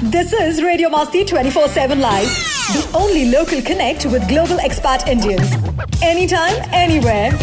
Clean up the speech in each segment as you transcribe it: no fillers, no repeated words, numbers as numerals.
This is Radio Masti 24/7 Live, the only local connect with global expat Indians. Anytime, anywhere.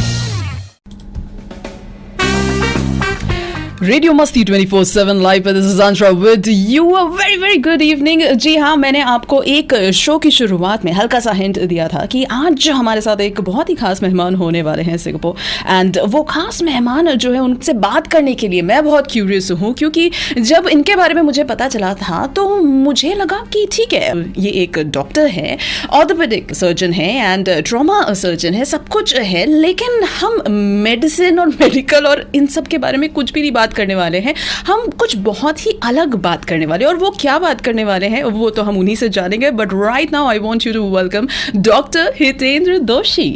Radio Masti 24/7 live पे this is Anshra with you a very very good evening. जी हाँ, मैंने आपको एक show की शुरुआत में हल्का सा हिंट दिया था कि आज हमारे साथ एक बहुत ही खास मेहमान होने वाले हैं सिंगापुर, एंड वो खास मेहमान जो है उनसे बात करने के लिए मैं बहुत क्यूरियस हूँ, क्योंकि जब इनके बारे में मुझे पता चला था तो मुझे लगा कि ठीक है, ये एक डॉक्टर है, ऑर्थोपेडिक सर्जन है एंड ट्रॉमा सर्जन है, सब कुछ है, लेकिन हम मेडिसिन और मेडिकल और इन सब के बारे में कुछ भी नहीं बात करने वाले हैं। हम कुछ बहुत ही अलग बात करने वाले हैं, और वो क्या बात करने वाले हैं वो तो हम उन्हीं से जानेंगे। But right now I want you to welcome doctor Hitendra Doshi.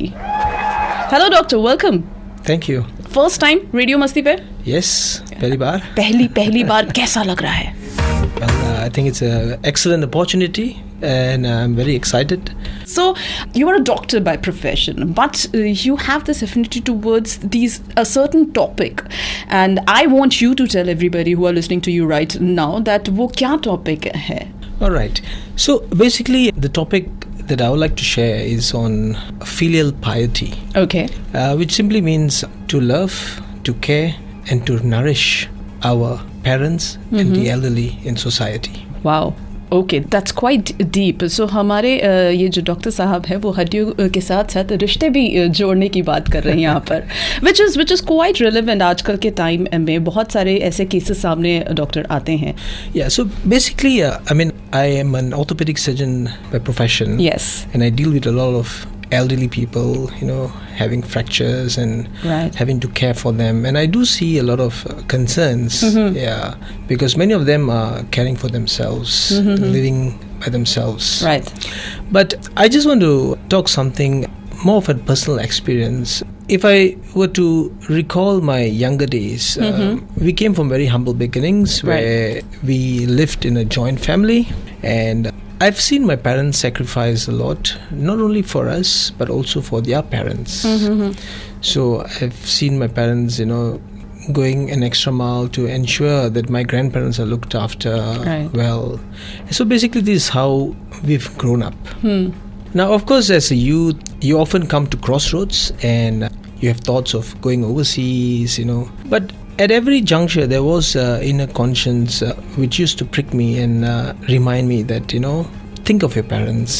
Hello doctor, welcome. Thank you. First time Radio Masti पे? यस, पहली बार। पहली बार कैसा लग रहा है? I think it's an excellent opportunity and I'm very excited. So, you are a doctor by profession, but you have this affinity towards a certain topic. And I want you to tell everybody who are listening to you right now that वो क्या topic है? All right. So, basically, the topic that I would like to share is on filial piety. Okay. Which simply means to love, to care, and to nourish our parents and the elderly in society. Wow. Okay, that's quite deep. So हमारे ये जो doctor साहब हैं वो हड्डियों के साथ साथ रिश्ते भी जोड़ने की बात कर रहे हैं यहाँ पर, विच इज़ क्वाइट रिलेवेंट। आजकल के टाइम में बहुत सारे ऐसे केसेस सामने डॉक्टर आते हैं। Yeah, so basically, I am an orthopedic surgeon by profession. Yes. And I deal with a lot of elderly people, having fractures and having to care for them. And I do see a lot of concerns, because many of them are caring for themselves, living by themselves. Right. But I just want to talk something more of a personal experience. If I were to recall my younger days, we came from very humble beginnings where we lived in a joint family, and I've seen my parents sacrifice a lot, not only for us, but also for their parents. So I've seen my parents, going an extra mile to ensure that my grandparents are looked after well. So basically this is how we've grown up. Now, of course, as a youth, you often come to crossroads and you have thoughts of going overseas, but at every juncture, there was inner conscience which used to prick me and remind me that, think of your parents,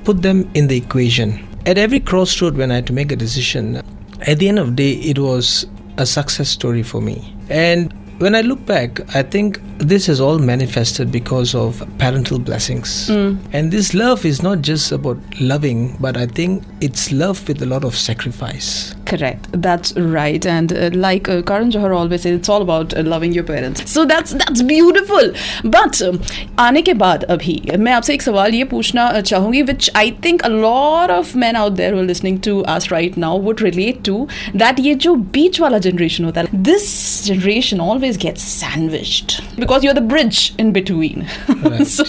put them in the equation. At every crossroad, when I had to make a decision, at the end of the day, it was a success story for me. And when I look back, I think this has all manifested because of parental blessings. And this love is not just about loving, but I think it's love with a lot of sacrifice. Correct. That's right. And like Karan Johar always says, it's all about loving your parents. So that's beautiful. But आने के बाद अभी मैं आपसे एक सवाल ये पूछना चाहूँगी, which I think a lot of men out there who are listening to us right now would relate to, that ये जो बीच वाला generation होता है, this generation always gets sandwiched because you're the bridge in between. Right. So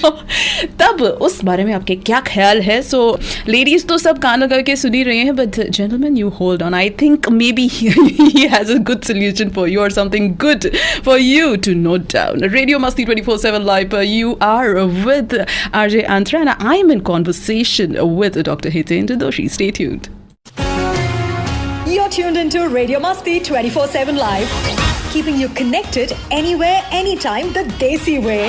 तब उस बारे में आपके क्या ख्याल है? So ladies तो सब कान लगा के सुनी रहे हैं, but gentlemen, you hold on. I think maybe he has a good solution for you or something good for you to note down. Radio Masti 24/7 Live, you are with RJ Antra and I am in conversation with Dr. Hitendra Doshi. Stay tuned. You're tuned into Radio Masti 24/7 Live, keeping you connected anywhere, anytime, the Desi way.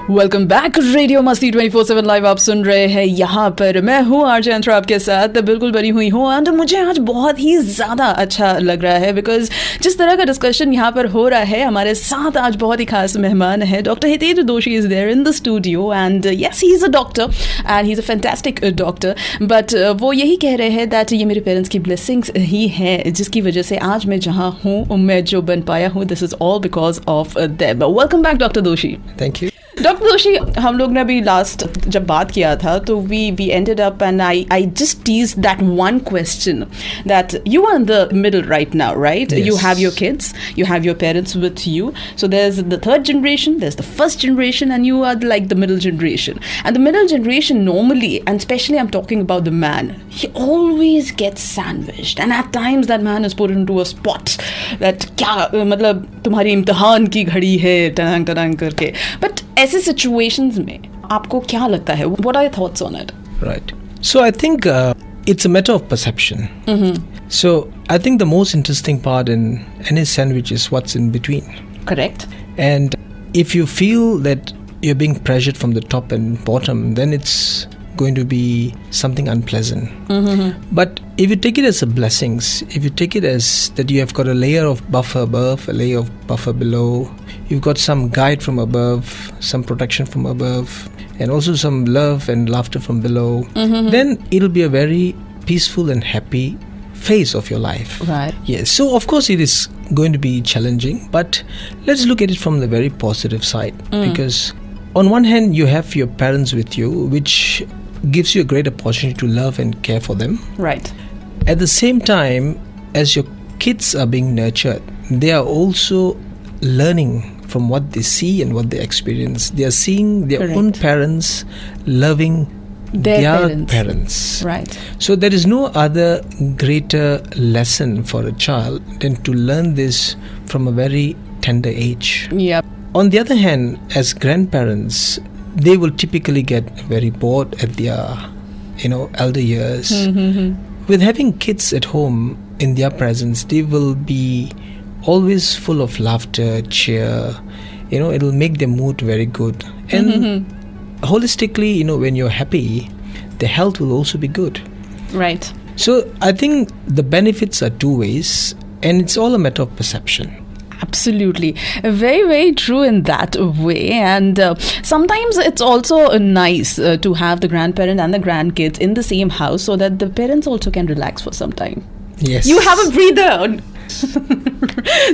Welcome back. Radio Masti 24/7 live आप सुन रहे हैं। यहाँ पर मैं हूँ RJ अंतरा आपके साथ, बिल्कुल बनी हुई हूँ, एंड मुझे आज बहुत ही ज़्यादा अच्छा लग रहा है बिकॉज जिस तरह का डिस्कशन यहाँ पर हो रहा है, हमारे साथ आज बहुत ही खास मेहमान है। Doctor Hitendra Doshi is there in the studio, and yes, he is a doctor and he is a fantastic doctor, but वो यही कह रहे हैं दैट ये मेरे पेरेंट्स की ब्लेसिंग्स ही है जिसकी वजह से आज मैं जहाँ हूँ, मैं जो बन पाया हूँ, this is all because of them. Welcome back doctor Doshi. Thank you. Doctor Joshi, हम लोग ने अभी लास्ट जब बात किया था तो we ended up and I just tease that one question that you are in the middle right now, right? Yes. You have your kids, you have your parents with you. So there's the third generation, there's the first generation, and you are like the middle generation. And the middle generation normally, and especially I'm talking about the man, he always gets sandwiched. And at times that man is put into a spot that क्या मतलब तुम्हारी इम्तिहान की घड़ी है टनांग टनांग करके. But ऐसे situations में आपको क्या लगता है? What are your thoughts on it? Right. So I think it's a matter of perception. So I think the most interesting part in any sandwich is what's in between. Correct. And if you feel that you're being pressured from the top and bottom, then it's going to be something unpleasant. But if you take it as a blessings, if you take it as that you have got a layer of buffer above, a layer of buffer below, you've got some guide from above, some protection from above, and also some love and laughter from below, then it'll be a very peaceful and happy phase of your life. Right. Yes. So of course it is going to be challenging, but let's look at it from the very positive side, because on one hand you have your parents with you, which gives you a great opportunity to love and care for them. Right. At the same time, as your kids are being nurtured, they are also learning from what they see and what they experience. They are seeing their Correct. own parents loving their parents. Right. So there is no other greater lesson for a child than to learn this from a very tender age. Yep. On the other hand, as grandparents, they will typically get very bored at their, elder years. With having kids at home in their presence, they will be always full of laughter, cheer. It will make their mood very good. And holistically, when you're happy, the health will also be good. Right. So I think the benefits are two ways, and it's all a matter of perception. Absolutely. Very, very true in that way. And sometimes it's also nice to have the grandparent and the grandkids in the same house so that the parents also can relax for some time. Yes. You have a breather.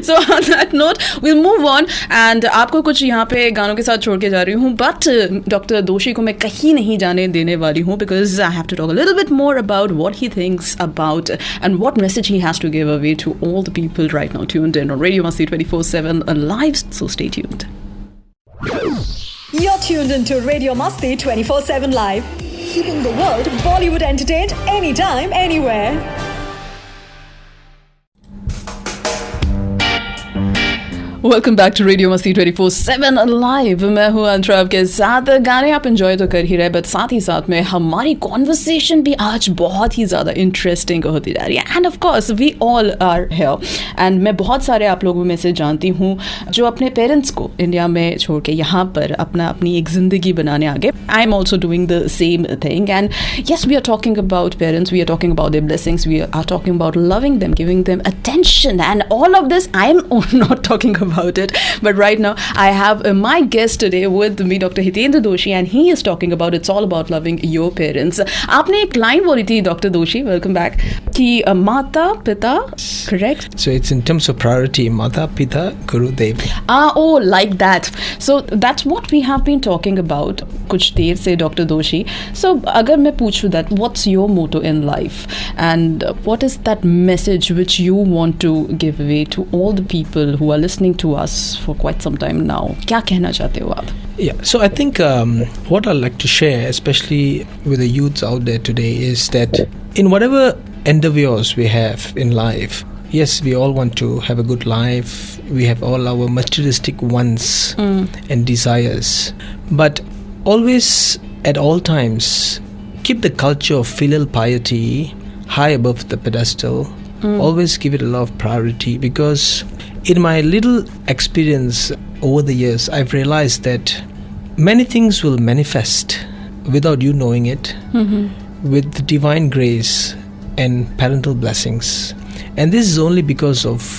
So on that note, we'll move on. And आपको कुछ यहाँ पे गानों के साथ छोड़ के जा रही हूँ. But Dr. Doshi को मैं कहीं नहीं जाने देने वाली हूँ, because I have to talk a little bit more about what he thinks about and what message he has to give away to all the people right now tuned in on Radio Masti 24/7 live. So stay tuned. You're tuned into Radio Masti 24/7 live, keeping the world Bollywood entertained anytime, anywhere. Welcome back to Radio Masti 24/7 live. मैं हूँ अंतरा आपके साथ. गाने आप enjoy तो कर ही रहे, but साथ ही साथ में हमारी कॉन्वर्सेशन भी आज बहुत ही ज़्यादा इंटरेस्टिंग होती जा रही है. And of course we all are here. And मैं बहुत सारे आप लोगों में से जानती हूँ जो अपने पेरेंट्स को इंडिया में छोड़ के यहाँ पर अपनी एक ज़िंदगी बनाने आगे. I am also doing the same thing. And yes, we are talking about parents, we are talking about their blessings, we are talking about loving them, giving them attention, and all of this. I am not talking about it, but right now I have my guest today with me, Dr. Hitendra Doshi, and he is talking about it's all about loving your parents. आपने एक line बोली थी, Dr. Doshi, welcome back, कि माता पिता, correct? So it's in terms of priority, Mata, Pita, Guru, Dev. Oh, like that. So that's what we have been talking about कुछ देर से, Dr. Doshi. So अगर मैं पूछूं that what's your motto in life, and what is that message which you want to give away to all the people who are listening to us for quite some time now? क्या कहना चाहते हो आप? Yeah, so I think what I'd like to share, especially with the youths out there today, is that in whatever endeavors we have in life, yes, we all want to have a good life. We have all our materialistic wants and desires. But always, at all times, keep the culture of filial piety high above the pedestal. Always give it a lot of priority, because in my little experience over the years, I've realized that many things will manifest without you knowing it, with the divine grace and parental blessings. And this is only because of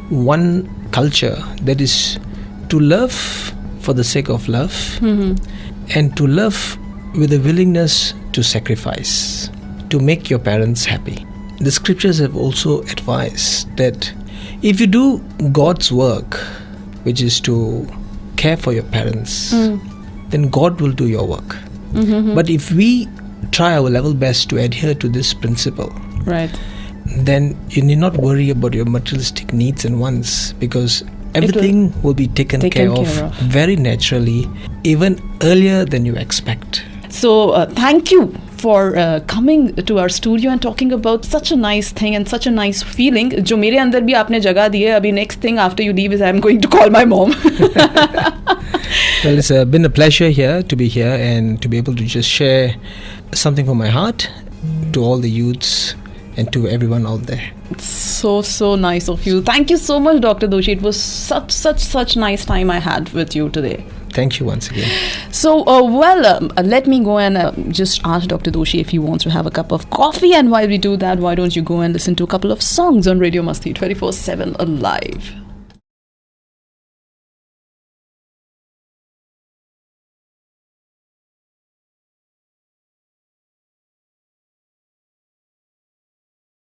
one culture, that is to love for the sake of love, and to love with a willingness to sacrifice, to make your parents happy. The scriptures have also advised that if you do God's work, which is to care for your parents, then God will do your work. But if we try our level best to adhere to this principle, Right. then you need not worry about your materialistic needs and wants, because everything will be taken care of very naturally, even earlier than you expect. So thank you for coming to our studio and talking about such a nice thing and such a nice feeling. जो मेरे अंदर भी आपने जगह दी है. अभी next thing after you leave is I'm going to call my mom. Well, it's been a pleasure to be here and to be able to just share something from my heart to all the youths and to everyone out there. So nice of you. Thank you so much, Dr. Doshi. It was such nice time I had with you today. Thank you once again. So, let me go and just ask Dr. Doshi if he wants to have a cup of coffee. And while we do that, why don't you go and listen to a couple of songs on Radio Masti 24/7 Alive.